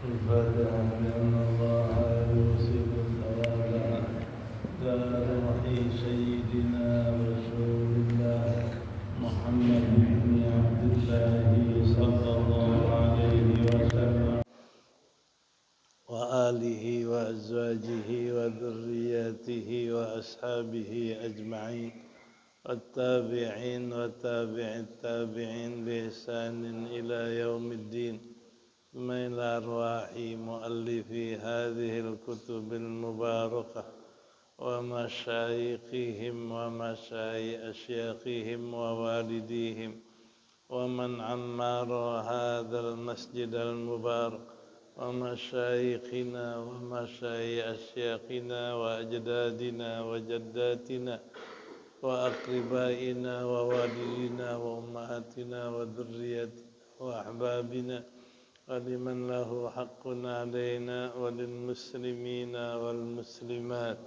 الفاتحة. لأن الله يوصي بالثواب على روح سيدنا رسول الله محمد بن عبد الله صلى الله عليه وسلم وآله وأزواجه وذرياته وأصحابه أجمعين والتابعين وتابع التابعين بإحسان إلى يوم الدين. ثم إلى أرواح مؤلفي هذه الكتب المباركة ومشايخهم أشياخهم ووالديهم ومن عمر هذا المسجد المبارك ومشايخنا ومشايخ أشياخنا وأجدادنا وجداتنا وأقربائنا ووالدينا وأمهاتنا وذريتنا وأحبابنا ولمن له حق علينا وللمسلمين والمسلمات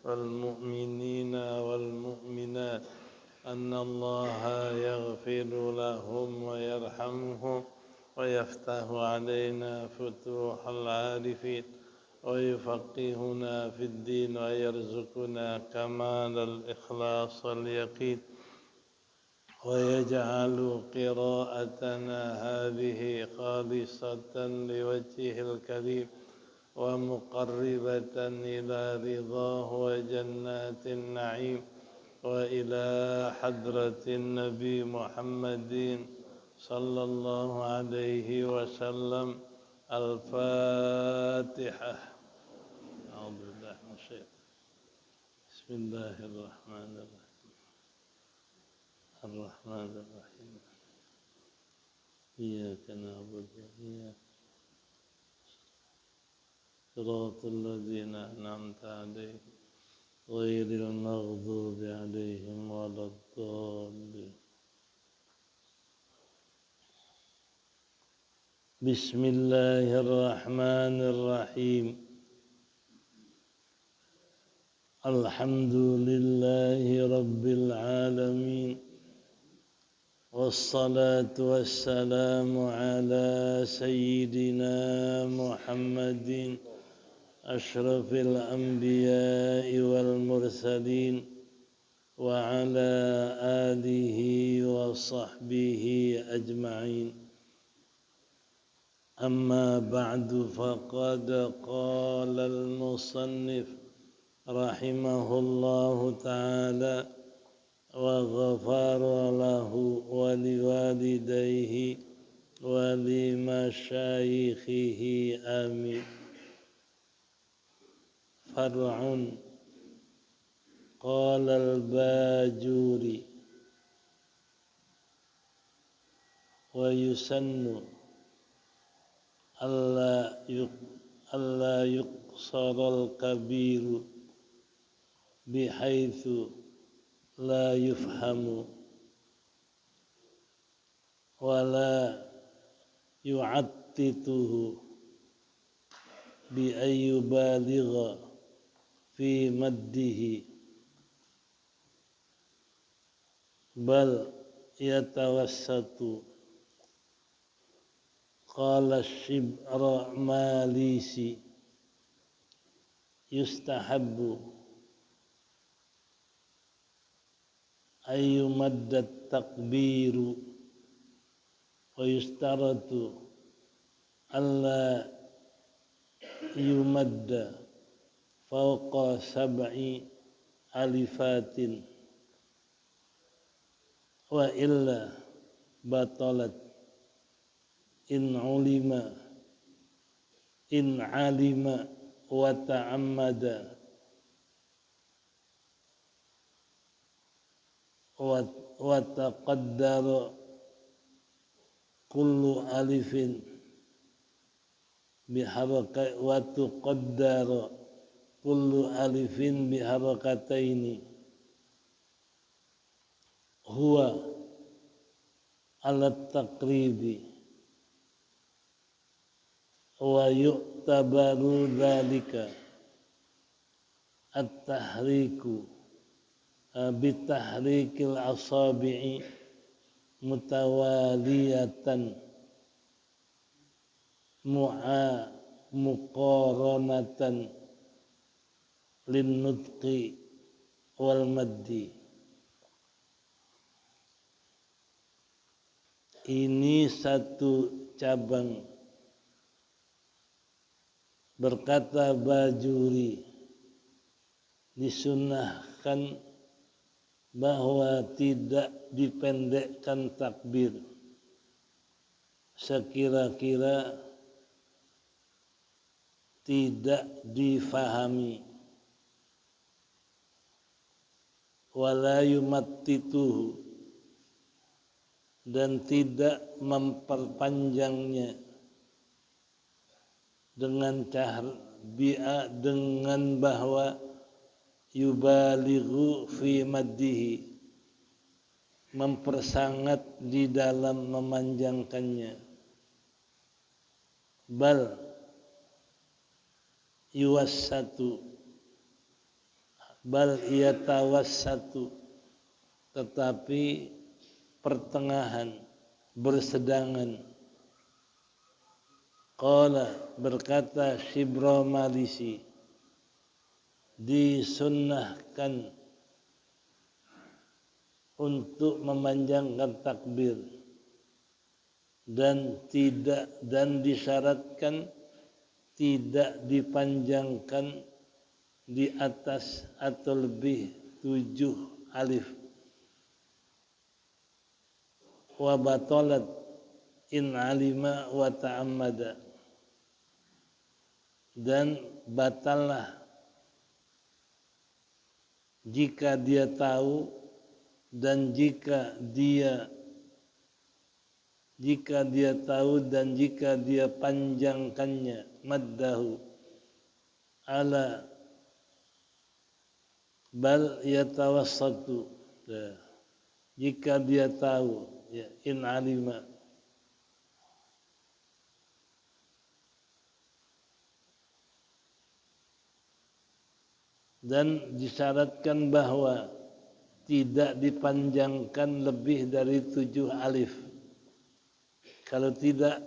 والمؤمنين والمؤمنات أن الله يغفر لهم ويرحمهم ويفتح علينا فتوح العارفين ويفقهنا في الدين ويرزقنا كمال الإخلاص واليقين ويجعل قراءتنا هذه خالصة لوجهه الكريم ومقربة إلى رضاه وجنات النعيم وإلى حضرة النبي محمد صلى الله عليه وسلم. الفاتحة. أعوذ بالله من الشيطان. بسم الله الرحمن الرحيم. الرحمن الرحيم. إياك نعبد وإياك صراط الذين أنعمت عليهم غير المغضوب عليهم ولا الضالين. بسم الله الرحمن الرحيم. الحمد لله رب العالمين والصلاة والسلام على سيدنا محمد أشرف الأنبياء والمرسلين وعلى آله وصحبه أجمعين. أما بعد، فقد قال المصنف رحمه الله تعالى وغفر له ولوالديه ولمشايخه آمين. فرع. قال الباجوري: ويسن ألا يقصر الكبير بحيث لا يفهم ولا يعتته بأن يبالغ في مده، بل يتوسط. قال الشبرماليسي: يستحب أن يمد التكبير ويشترط ألا يمد فوق 7 ألفات وإلا بطلت إن علم وتعمد وتقدر كل ألف وتقدر كل ألف بحركتين هو على التقريب، ويعتبر ذلك التحريك بتحريك الأصابع متوالية muqaranatan linnutqi wal maddi. Ini satu cabang. Berkata Bajuri, disunnahkan bahwa tidak dipendekkan takbir sekira-kira tidak difahami, wala yumattituhu, dan tidak memperpanjangnya dengan dengan bahwa yubalighu fi maddihi, mempersangat di dalam memanjangkannya, bal yuwassatu, bal yatawassatu, tetapi pertengahan, bersedangan. Qala, berkata Syibromalisi, disunnahkan untuk memanjangkan takbir dan disyaratkan tidak dipanjangkan di atas atau lebih 7 alif. Wa batalat in alima wa ta'ammada, dan batallah jika dia tahu dan jika dia tahu dan jika dia panjangkannya, maddahu ala bal yatawassatu, jika dia tahu, ya, in alima. Dan disyaratkan bahwa tidak dipanjangkan lebih dari 7 alif. Kalau tidak,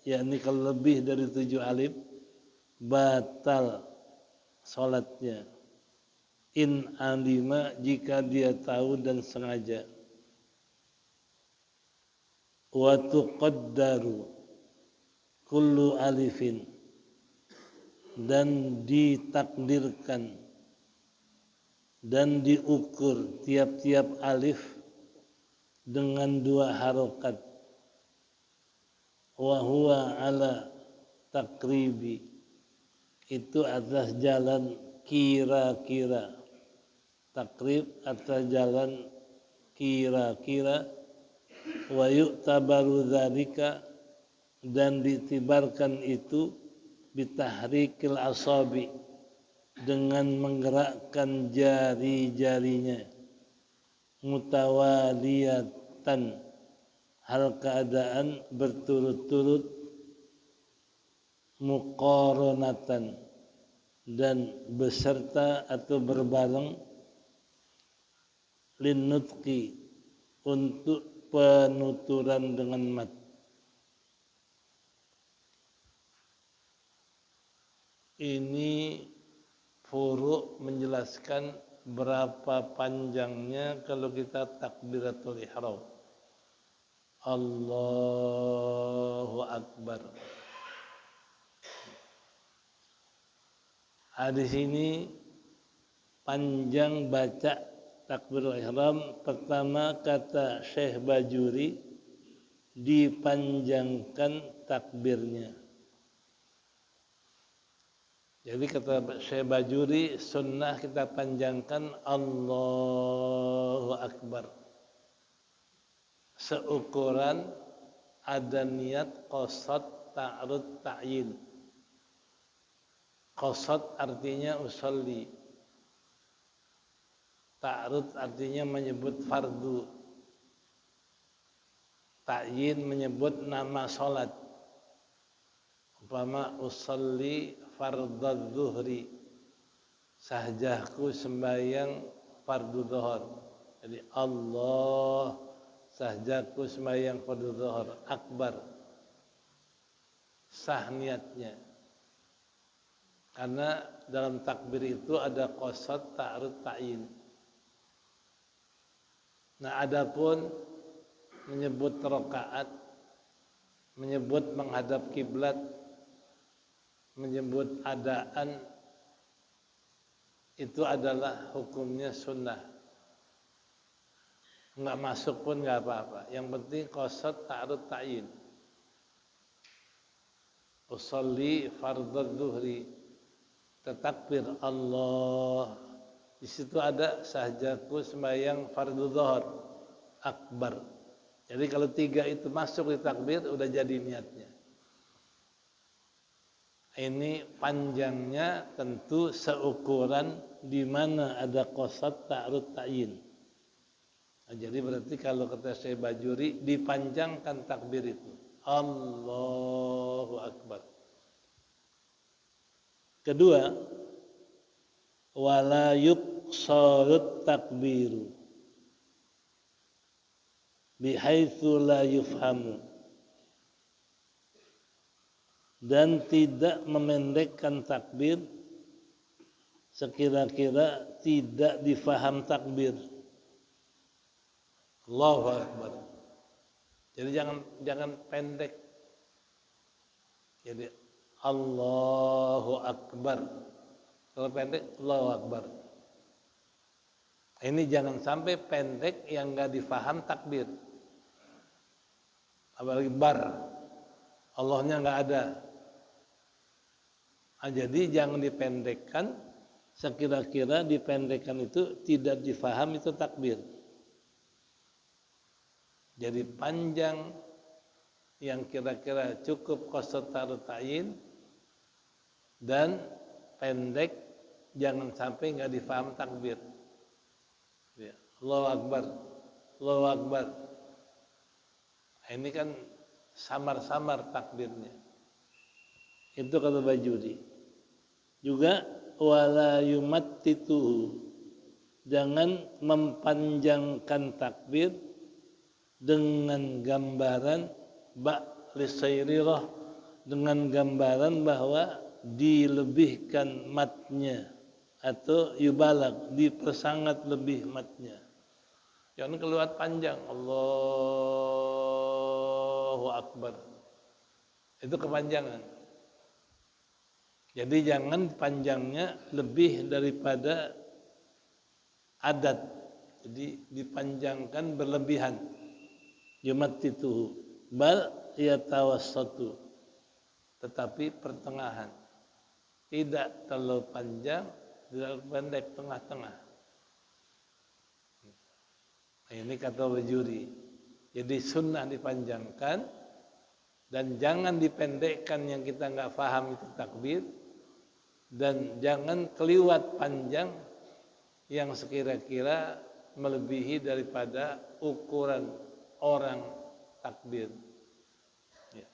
yakni kalau lebih dari 7 alif, batal salatnya. In alima, jika dia tahu dan sengaja. Wa tuqaddaru kullu alifin, dan ditakdirkan dan diukur tiap-tiap alif dengan 2 harokat. Wa huwa ala takribi, itu atas jalan kira-kira. Takrib atas jalan kira-kira. Wa yu'tabaru dzalika, dan ditibarkan itu bitahrikil asabi, dengan menggerakkan jari-jarinya, mutawaliyatan, hal keadaan berturut-turut, muqaranatan, dan beserta atau berbareng, linnutqi, untuk penuturan dengan mat. Ini furu' menjelaskan berapa panjangnya kalau kita takbiratul ihram. Allahu Akbar. Di sini panjang baca takbiratul ihram. Pertama kata Syekh Bajuri, dipanjangkan takbirnya. Jadi kata Syekh Bajuri, sunnah kita panjangkan Allahu Akbar, seukuran ada niat qasad, ta'rud, ta'yin. Qasad artinya usolli, ta'rud artinya menyebut fardu, ta'yin menyebut nama salat. Umpama usolli fardadz zuhri, sahjahku sembahyang fardu zuhur. Jadi Allah, sahjahku sembahyang fardu zuhur, akbar, sah niatnya. Karena dalam takbir itu ada qasad, ta'arud, ta'yin. Nah, adapun menyebut rakaat, menyebut menghadap kiblat, menyebut adaan, itu adalah hukumnya sunnah. Enggak masuk pun enggak apa-apa. Yang penting qasad, ta'arud, ta'yin. Usolli fardhu dhuhri, takbir Allah. Di situ ada sahjaku sembahyang fardhu dhuhur akbar. Jadi kalau 3 itu masuk di takbir udah jadi niatnya. Ini panjangnya tentu seukuran di mana ada qasad, ta'arud, ta'yin. Nah, jadi berarti kalau kata Syekh Bajuri dipanjangkan takbir itu. Allahu Akbar. Kedua, wala yuqsarut takbiru bihaitsu la yufhamu, dan tidak memendekkan takbir sekira-kira tidak difaham takbir. Allahu Akbar. Jadi jangan pendek. Jadi Allahu Akbar. Kalau pendek Allahu Akbar. Ini jangan sampai pendek yang enggak difaham takbir. Apalagi bar. Allahnya enggak ada. Nah, jadi jangan dipendekkan, sekira-kira dipendekkan itu tidak difaham itu takbir. Jadi panjang yang kira-kira cukup qasad, ta'arud, ta'yin, dan pendek jangan sampai enggak difaham takbir. Ya, Allahu Akbar. Allahu Akbar. Ini kan samar-samar takbirnya. Itu kata Bajuri. Juga wala yumattituhu, jangan mempanjangkan takbir dengan gambaran lisairirah, dengan gambaran bahwa dilebihkan matnya atau yubalak, dipersangat lebih matnya. Jangan keluar panjang Allahu Akbar. Itu kepanjangan. Jadi jangan panjangnya lebih daripada adat. Jadi dipanjangkan berlebihan. Yumattituhu bal yatawassatu, tetapi pertengahan. Tidak terlalu panjang, tidak pendek, tengah-tengah. Nah, ini kata Bajuri. Jadi sunnah dipanjangkan dan jangan dipendekkan yang kita nggak paham itu takbir, dan jangan keliwat panjang yang sekira-kira melebihi daripada ukuran orang takbir. Ya.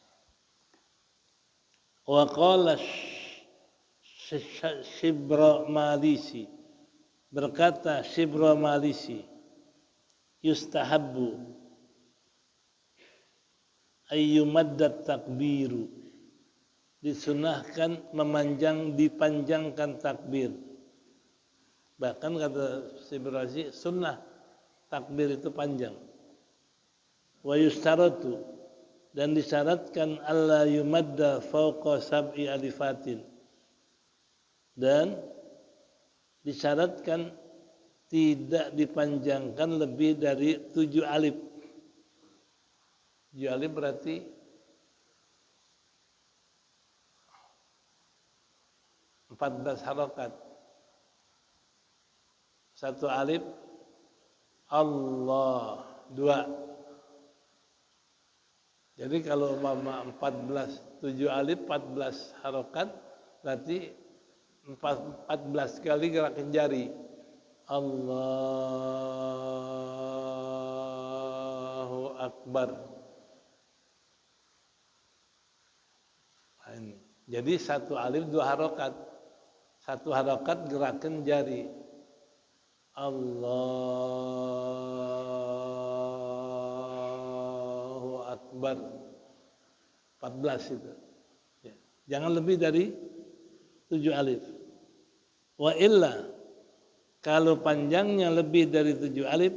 Wa qala Shibra Malisi, berkata Shibra Malisi, yustahabbu ayyumaddat takbiru, disunahkan dipanjangkan takbir. Bahkan kata Shibra Malisi, sunnah takbir itu panjang. Wa yustaratu, dan disyaratkan alla yumadda fawqa sab'i alifatin, dan disyaratkan tidak dipanjangkan lebih dari 7 alif. 7 alif berarti 14 harokat. 1 alif Allah, 2. Jadi kalau umpama 7 alif 14 harokat, berarti 14 kali gerakan jari. Allahu Akbar. Nah, ini. Jadi 1 alif 2 harokat. 1 harokat gerakan jari. Allahu Akbar. 14 itu. Ya. Jangan lebih dari 7 alif. Wa illa, kalau panjangnya lebih dari 7 alif,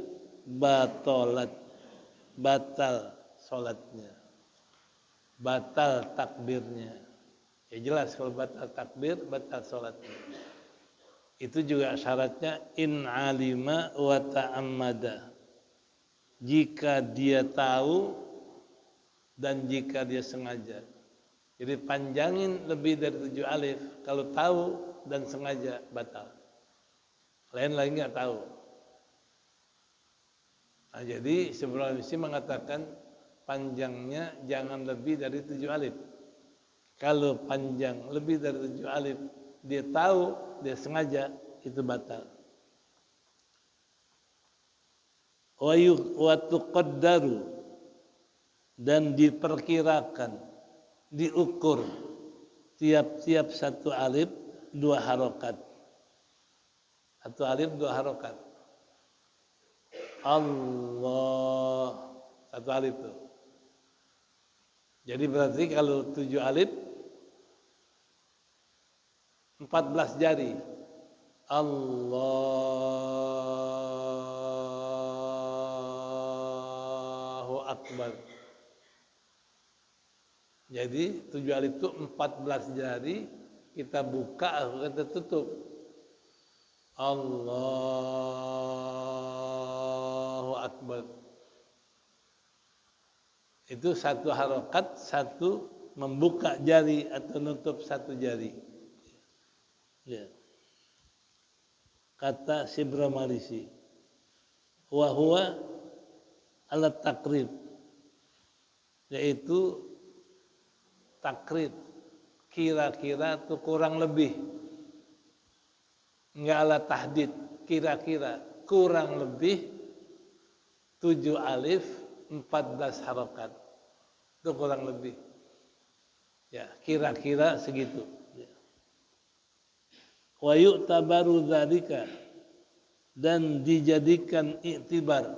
batal sholatnya, batal takbirnya. Ya jelas kalau batal takbir, batal sholatnya. Itu juga syaratnya in alima wa ta'ammada. Jika dia tahu dan jika dia sengaja. Jadi panjangin lebih dari 7 alif. Kalau tahu dan sengaja batal. Lain-lain nggak tahu. Nah, jadi Syekh mengatakan panjangnya jangan lebih dari 7 alif. Kalau panjang lebih dari 7 alif, dia tahu, dia sengaja, itu batal. Wa tuqaddaru, dan diperkirakan, diukur tiap-tiap 1 alif 2 harokat. 1 alif 2 harokat. Allah, 1 alif itu. Jadi berarti kalau 7 alif 14 jari. Allahu Akbar. Jadi 7 alif itu 14 jari, kita buka, kita tutup. Allahu Akbar. Itu 1 harokat, 1 membuka jari atau nutup 1 jari. Ya. Kata Syibra Marisi, wa huwa ala takrib, yaitu takrib, kira-kira itu kurang lebih, enggak ala tahdid, kira-kira kurang lebih 7 alif 14 harokat, itu kurang lebih, ya kira-kira segitu. Wa yu'tabaru dzalika, dan dijadikan iktibar,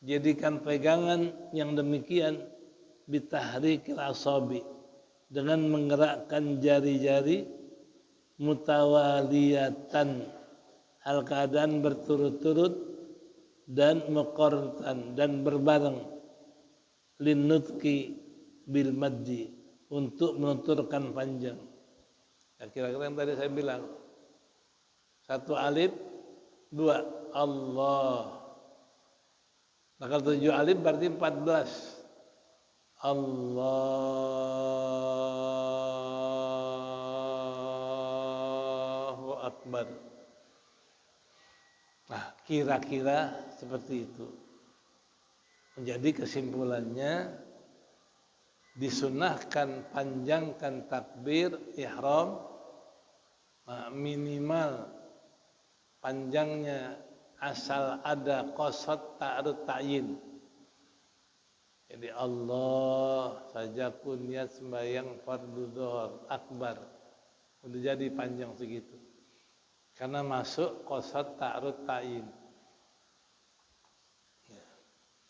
jadikan pegangan yang demikian, bitahrikil asabi, dengan menggerakkan jari-jari, mutawaliyatan, hal keadaan berturut-turut, dan muqarratan, dan berbareng, linnutqi bil maddi, untuk menuturkan panjang. Ya, kira-kira yang tadi saya bilang, 1 alif 2 Allah. Nah, kalau 7 alif berarti 14. Allahu Akbar. Nah, kira-kira seperti itu. Menjadi kesimpulannya, disunahkan panjangkan takbir ihram minimal panjangnya asal ada qasad ta'arud ta'yin. Jadi Allah saja pun niat sembahyang fardu dhuhr akbar, udah jadi panjang segitu. Karena masuk qasad ta'arud ta'yin.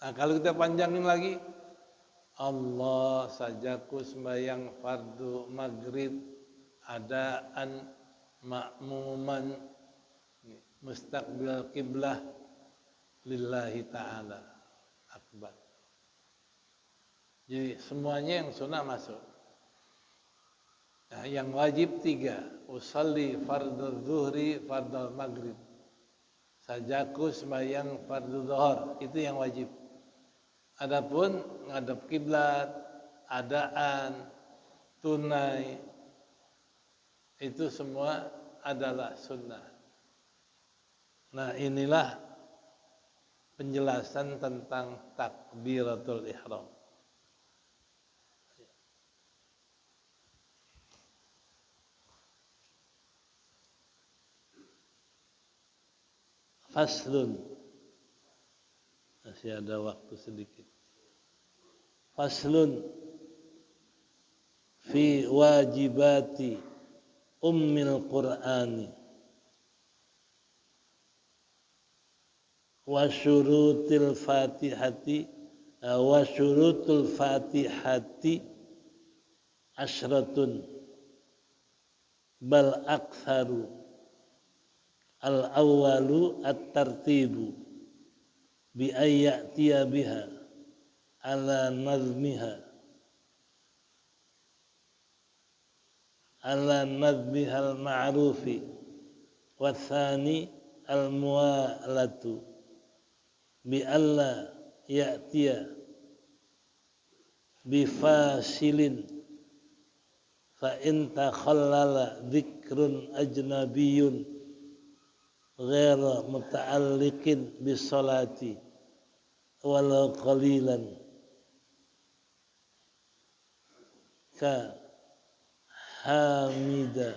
Nah, kalau kita panjangin lagi, Allah sajaku sembahyang fardu maghrib adaan ma'muman mustaqbil qiblah lillahi ta'ala akbar. Jadi semuanya yang sunnah masuk. Nah, yang wajib 3, usalli fardhu zuhri fardhu maghrib, sajaku sembahyang fardu zuhur, itu yang wajib. Adapun ngadep kiblat, adaan, tunai, itu semua adalah sunnah. Nah, inilah penjelasan tentang takbiratul ihram. Faslun, masih ada waktu sedikit. Faslun fi wajibati ummil Qur'ani wa syurutil fatihati wa syurutul fatihati asyratun bal aktsaru al awwalu at-tartibu bi ayyatiya biha ala nazmiha al-ma'rufi wa tsani al-muwalatu bi alla ya'tiya bi fasilin fa in takhallala dzikrun ajnabiyyun ghaira muta'alliqin bis salati walau qalilan ka hamida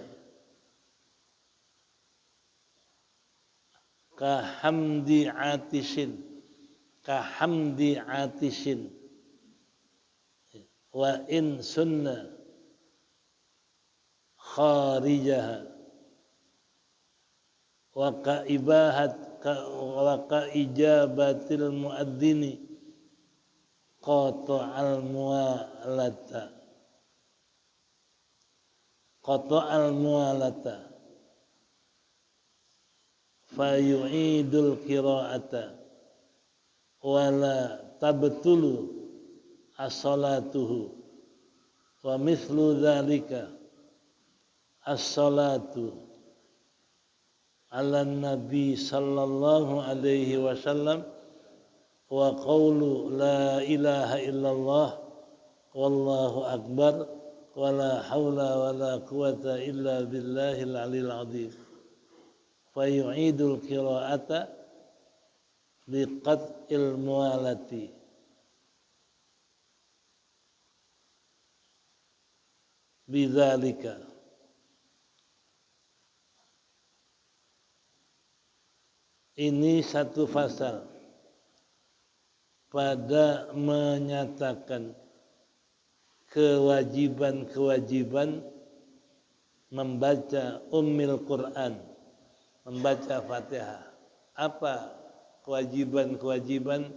ka hamdi atishin wa in sunna kharijaha wa ka ijabatil muadzini qata'al muwalata fayu'idul qira'ata wala tabtulu as-salatuhu wa mithlu dzalika as-salatu ala nabi sallallahu alaihi wasallam wa qawlu la ilaha illallah wallahu akbar wala haula wala quwata illa billahil aliyil azim fayu'idul qira'ata biqat'il muwalati bidzalika. Ini satu pasal pada menyatakan kewajiban-kewajiban membaca Ummul Quran, membaca Fatihah. Apa kewajiban-kewajiban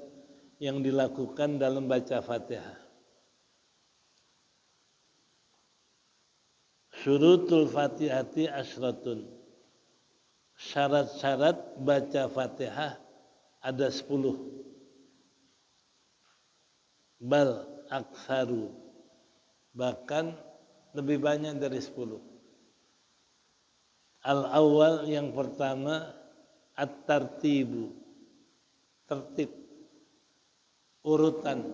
yang dilakukan dalam baca Fatihah? Syurutul Fatihati asyratun. Syarat-syarat baca Fatihah ada 10. Bal aktsaru, bahkan lebih banyak dari 10. Al-awwal yang pertama at-tartibu, tertib, urutan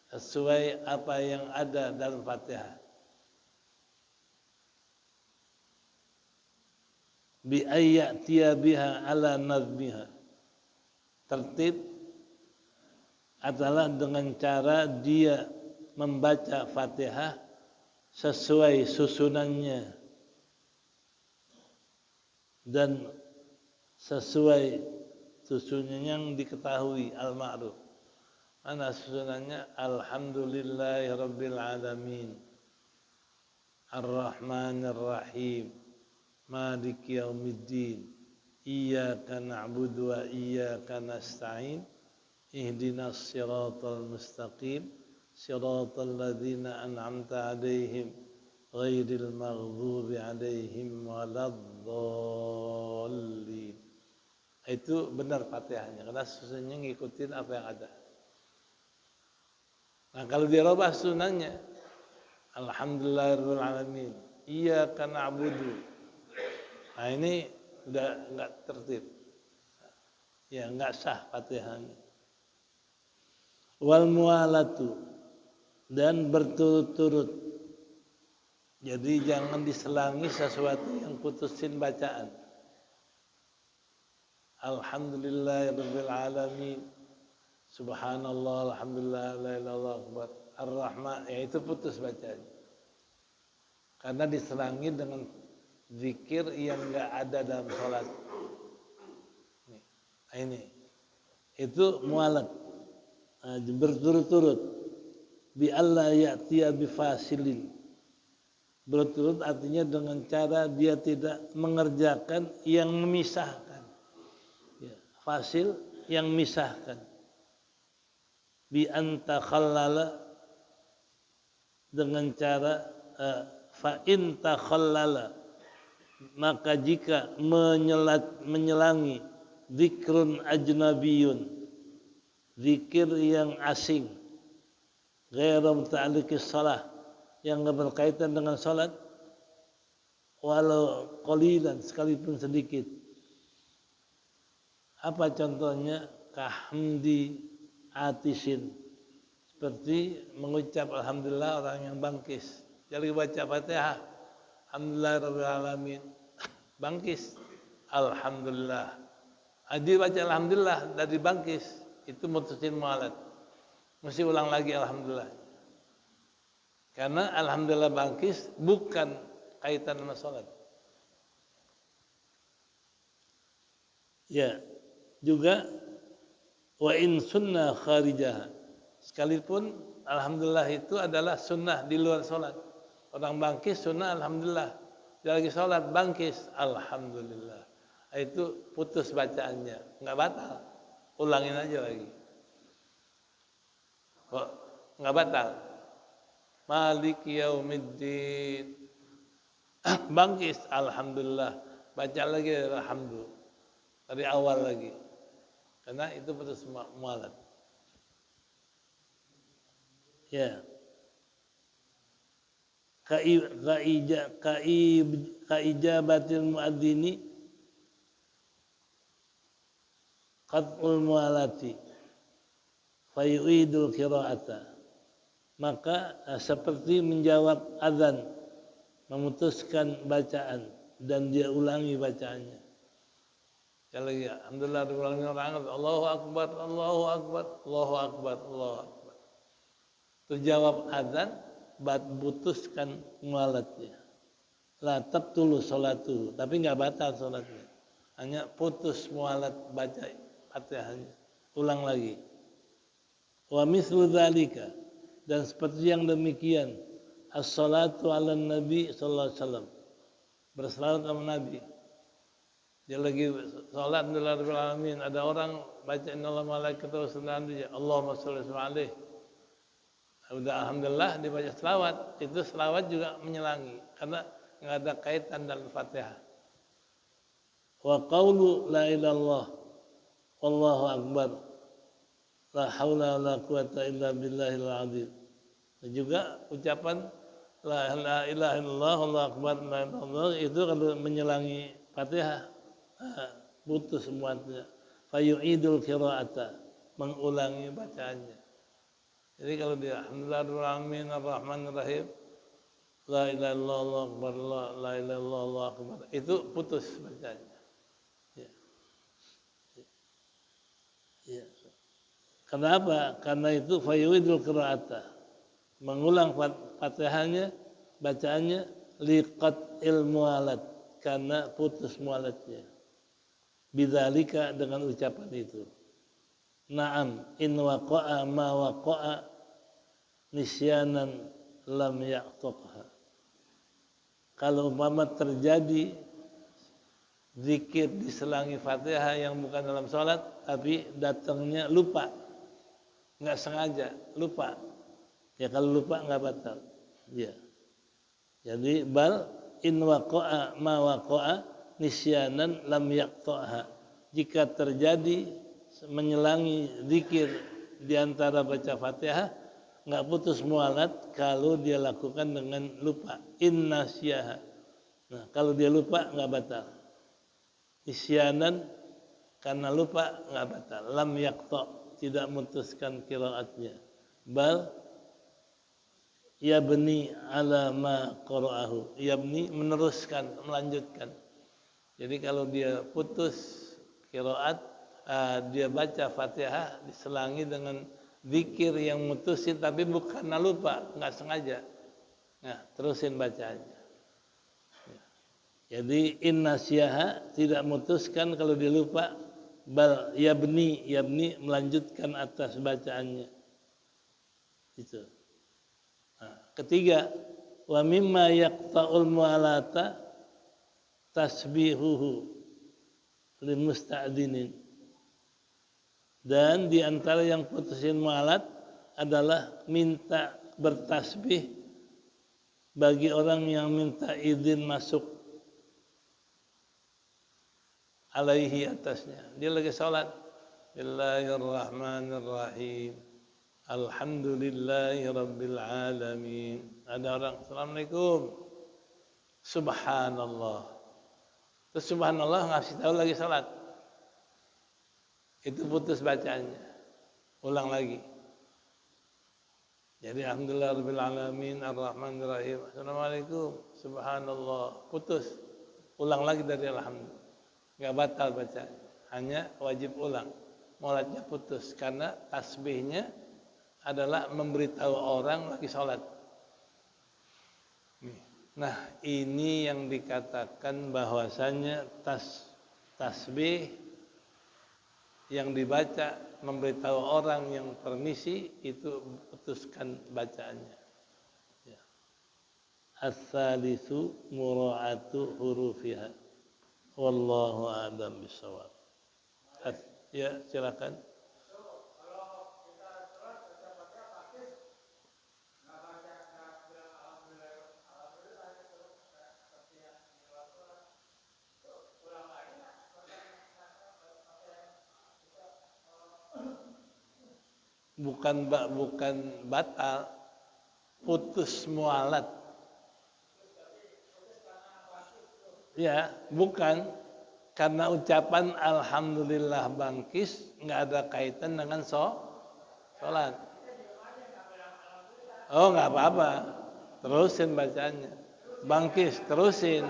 sesuai apa yang ada dalam Fatihah. Bi ayyatiya biha ala nazmiha. Tertib adalah dengan cara dia membaca Fatihah sesuai susunannya dan sesuai susunan yang diketahui al-ma'ruf. Mana susunannya? Alhamdulillahirabbil alamin, Ar-Rahmanir Rahim, Maliki yaumiddin, Iyyaka na'budu wa iyyaka nasta'in, Ihdinas siratal mustaqim, siratal ladzina an'amta 'alaihim ghairil maghdubi 'alaihim waladdallin. Itu benar Fatihahnya karena susunannya ngikutin apa yang ada. Nah, kalau dirubah sunannya Alhamdulillahirabbil alamin, Iyyaka na'budu. Nah, ini udah enggak tertib. Ya, enggak sah Fatihahnya. Wal muwalatu, dan berturut-turut. Jadi jangan diselangi sesuatu yang putusin bacaan. Alhamdulillahirabbil alamin, subhanallah, alhamdulillah, la ilaha illallah, akbar, ar-rahman, ya itu putus bacanya. Karena diselangi dengan zikir yang enggak ada dalam salat. Ini. Itu mualat. Berturut-turut. Bi alla ya'tiya bi fasilin. Berturut artinya dengan cara dia tidak mengerjakan yang memisahkan. Ya, fasil yang memisahkan. Bi anta khallala, dengan cara fa in takhallala, maka jika menyelangi zikrun ajnabiyun, zikir yang asing, ghairu muta'alliqis shalah, yang berkaitan dengan salat, walau qalilan, sekalipun sedikit. Apa contohnya? Kahmdi atisin, seperti mengucap alhamdulillah orang yang bangkis. Jadi baca Fatihah, alhamdulillah rabbil alamin, bangkis, alhamdulillah. Adi baca alhamdulillah dari bangkis, itu mutusin mualat. Mesti ulang lagi alhamdulillah. Karena alhamdulillah bangkis bukan kaitan sama salat. Ya, juga wa in sunnah kharijah, sekalipun alhamdulillah itu adalah sunnah di luar salat. Orang bangkis sunnah alhamdulillah, dia lagi salat bangkis alhamdulillah, itu putus bacaannya, nggak batal, ulangin aja lagi. Kok nggak batal? Malik yaumiddin, bangkis alhamdulillah, baca lagi alhamdulillah dari awal lagi, karena itu putus mualat. Ya, kaijabatil muadzini qat'ul mualati fayuidul qira'ata, maka seperti menjawab azan, memutuskan bacaan dan dia ulangi bacaannya. Sekali lagi, alhamdulillah diulangi orang, Allahu akbar, Allahu akbar, Allahu akbar, Allahu akbar. Terjawab azan, putuskan mualatnya. La tabtulu salatu, tapi enggak batal salatnya. Hanya putus mualat baca Fatihahnya. Ulang lagi. Wa mithlu dzalika, dan seperti yang demikian, as-salatu 'alan nabi sallallahu alaihi wasallam. Bersalawat sama Nabi. Dia lagi salat alhamdulillah rabbil alamin, ada orang baca innallaha malaikatahu yusholluna 'alan Allahumma shalli alaihi. Udah alhamdulillah dibaca selawat, itu selawat juga menyelangi karena enggak ada kaitan dalam Fatihah. Wa qaulu la ilaha illallah wallahu akbar la haula wala quwata illa billahil azim. Dan juga ucapan la ilaha illallah wallahu akbar la ilaha illallah itu kalau menyelangi Fatihah putus semuanya. Fayu'idul qira'ata, mengulangi bacaannya. Jadi kalau dia alhamdulillah rabbil alamin arrahmanir rahim la ilaha illallah Allahu akbar la ilaha illallah Allahu akbar, itu putus bacaannya. Ya. Ya. Kenapa? Karena itu fayu'idul qira'ata, mengulang Fatihahnya, bacaannya liqat ilmualat, karena putus mualatnya. Bidzalika, dengan ucapan itu. Naam in waqa'a ma waqa'a nisyanan lam ya'taqha. Kalau umpama terjadi zikir diselangi Fatihah yang bukan dalam salat, tapi datangnya lupa, enggak sengaja, lupa. Ya kalau lupa enggak batal. Ya. Jadi bal in waqa'a ma waqa'a nisyanan lam yaqta'ha. Jika terjadi menyelangi zikir di antara baca Fatihah, enggak putus mualat kalau dia lakukan dengan lupa. Innasyaha. Nah, kalau dia lupa enggak batal. Nisyanan karena lupa enggak batal. Lam yaqta', tidak memutuskan qiraatnya. Bal yabni ala ma qara'ahu, yabni meneruskan, melanjutkan. Jadi kalau dia putus qiraat, dia baca Fatihah diselangi dengan zikir yang mutusin, tapi bukan lupa, enggak sengaja. Nah, terusin bacaannya. Jadi innasyaha, tidak memutuskan kalau dia lupa, bal yabni melanjutkan atas bacaannya. Itu. Nah, ketiga, wa mimma yaqta'ul mu'alata tasbihuhu limusta'dinin. Dan di antara yang putusin mualat adalah minta bertasbih bagi orang yang minta izin masuk alaihi atasnya. Dia lagi salat. Bismillahirrahmanirrahim. Alhamdulillahirabbil alamin. Ada orang, Assalamualaikum. Subhanallah. Terus subhanallah ngasih tahu lagi salat. Itu putus bacaannya. Ulang lagi. Jadi alhamdulillahirabbil alamin arrahmanirrahim. Assalamualaikum. Subhanallah. Putus. Ulang lagi dari alhamdulillah. Enggak batal bacanya. Hanya wajib ulang. Salatnya putus karena tasbihnya adalah memberitahu orang lagi salat. Nah, ini yang dikatakan bahwasanya tasbih yang dibaca memberitahu orang yang permisi itu putuskan bacaannya. Ya. As-salisu mura'atu hurufiha. Wallahu a'lam bishawab. Ya, silakan. Bukan batal, putus mualat. Ya, bukan karena ucapan alhamdulillah bangkis nggak ada kaitan dengan sholat. Oh, nggak apa-apa, terusin bacanya. Bangkis, terusin.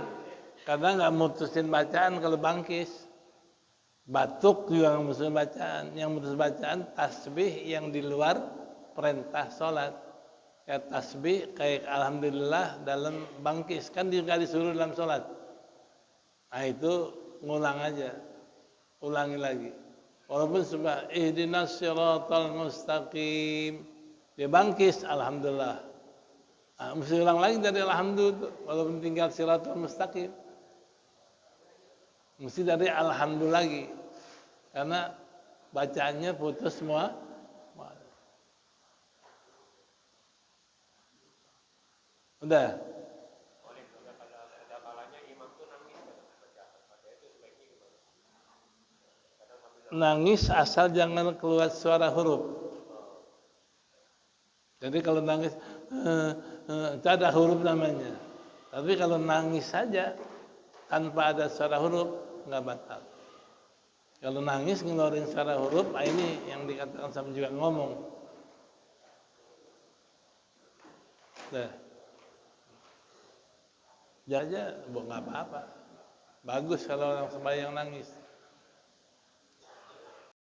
Karena nggak mutusin bacaan kalau bangkis. Batuk juga nggak mutusin bacaan. Yang mutus bacaan tasbih yang di luar perintah sholat. Kayak tasbih, kayak alhamdulillah dalam bangkis. Kan juga disuruh dalam sholat. Nah itu ngulang aja. Ulangi lagi. Walaupun sudah ihdinas siratal mustaqim. Dia bangkis, alhamdulillah. Nah, mesti ulang lagi dari alhamdulillah. Walaupun tinggal siratal mustaqim. Mesti dari alhamdulillah lagi. Karena bacaannya putus semua. Udah. Nangis asal jangan keluar suara huruf. Jadi kalau nangis itu ada huruf namanya. Tapi kalau nangis saja tanpa ada suara huruf nggak batal. Kalau nangis ngeluarin suara huruf, ini yang dikatakan sama juga ngomong. Nah, aja nggak apa-apa. Bagus kalau orang sembahyang nangis.